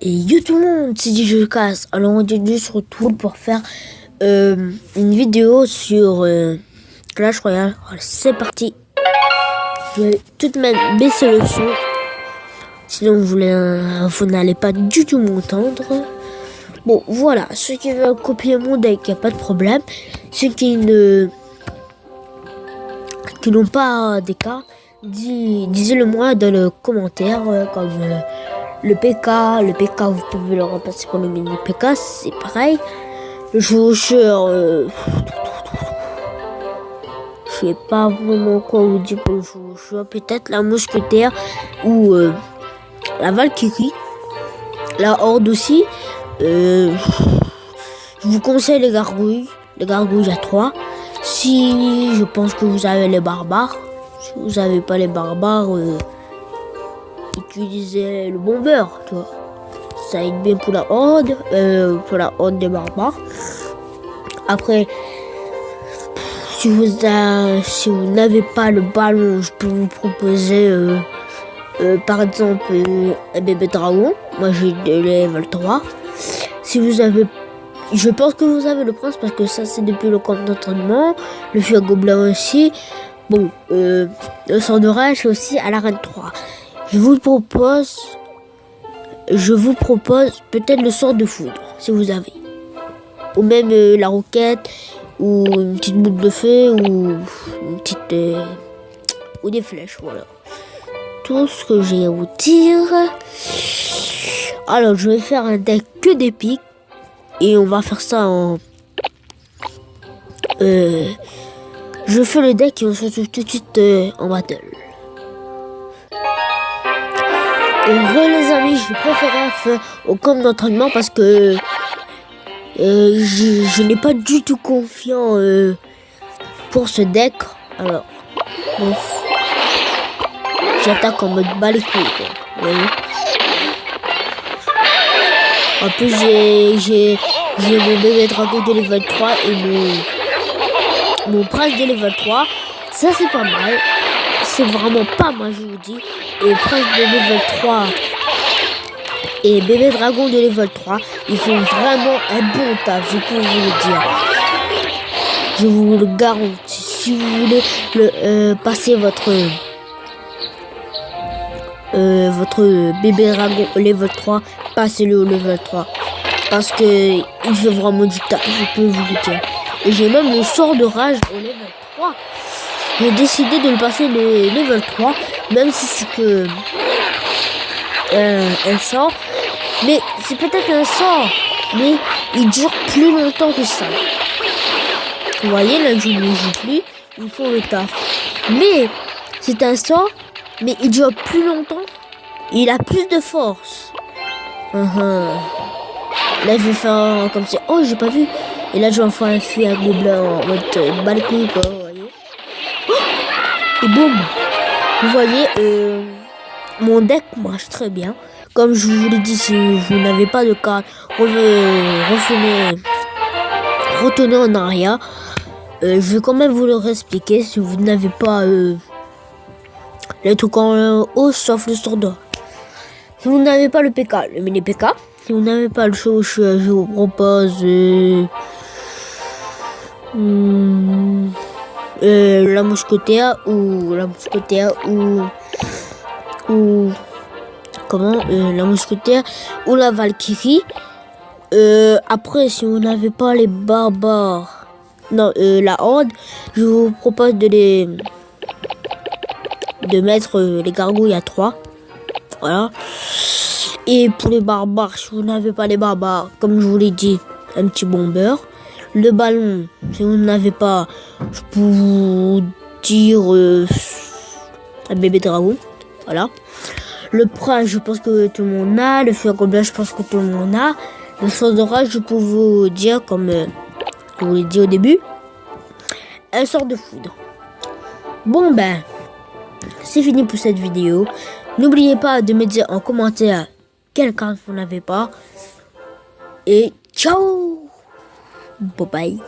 Et yo tout le monde, c'est DJ Casse. Alors aujourd'hui, je se retrouve pour faire une vidéo sur Clash Royale. Alors, c'est parti. Je vais tout de même baisser le son. Sinon, vous n'allez pas du tout m'entendre. Bon, voilà. Ceux qui veulent copier mon deck, il n'y a pas de problème. Ceux qui n'ont pas des cas, disez-le moi dans le commentaire, comme le PK, vous pouvez le remplacer pour le mini PK, c'est pareil. Le chevaucheur, je sais pas vraiment quoi vous dire pour le chevaucheur, peut-être la mousquetaire ou la Valkyrie, la horde aussi. Je vous conseille les gargouilles à 3. Si je pense que vous avez les barbares, si vous n'avez pas les barbares, utilisez le bombeur, tu vois. Ça aide bien pour la horde des barbares. Après, si vous n'avez pas le ballon, je peux vous proposer par exemple un bébé dragon. Moi j'ai le level 3. Si vous avez, je pense que vous avez le prince parce que ça c'est depuis le camp d'entraînement. Le feu gobelin aussi. Bon, le sort de rage aussi à l'arène 3. Je vous propose peut-être le sort de foudre, si vous avez. Ou même la roquette, ou une petite boule de feu, ou une petite... ou des flèches, voilà. Tout ce que j'ai à vous dire. Alors, je vais faire un deck que d'épiques. Et on va faire ça en... je fais le deck et on se retrouve tout de suite en battle. Et les amis, je préfère faire au camp d'entraînement parce que je n'ai pas du tout confiance pour ce deck. Alors, bon, j'attaque en mode bas les couilles, quoi. Vous voyez. En plus, j'ai mon bébé dragon de level 3 et mon prince de level 3. Ça, c'est pas mal. C'est vraiment pas mal, je vous dis. Et prince de level 3 et bébé dragon de level 3, ils font vraiment un bon taf, je peux vous le dire. Je vous le garantis. Si vous voulez passer votre bébé dragon au level 3, passez-le au level 3. Parce que il fait vraiment du taf, je peux vous le dire. Et j'ai même mon sort de rage au level 3. J'ai décidé de le passer le level 3, même si c'est que un sort. Mais c'est peut-être un sort, mais il dure plus longtemps que ça. Vous voyez, là je ne joue plus, il faut le taf. Mais c'est un sort, mais il dure plus longtemps. Il a plus de force. Là je vais faire comme ça. Oh, j'ai pas vu. Et là je vais en faire un fui à gobelin en mode balcon, quoi. Vous voyez. Oh, et boum. Vous voyez, mon deck marche très bien. Comme je vous l'ai dit, si vous n'avez pas de carte, retournez en arrière. Je vais quand même vous le réexpliquer si vous n'avez pas les trucs en haut, sauf le sort d'or. Si vous n'avez pas le PK, le mini PK. Si vous n'avez pas le chevaucheur, je vous propose la mousquetaire ou comment la mousquetaire ou la Valkyrie. Après, si vous n'avez pas les barbares, non, la horde, je vous propose de mettre les gargouilles à 3. Voilà. Et pour les barbares, si vous n'avez pas les barbares, comme je vous l'ai dit, un petit bombeur. Le ballon, si vous n'avez pas, je peux vous dire un bébé dragon. Voilà. Le prince, je pense que tout le monde a. Le feu à gobelin, je pense que tout le monde a. Le sort de rage, je peux vous dire, comme je vous l'ai dit au début, un sort de foudre. Bon ben, c'est fini pour cette vidéo. N'oubliez pas de me dire en commentaire quelle carte vous n'avez pas. Et ciao! Bye bye.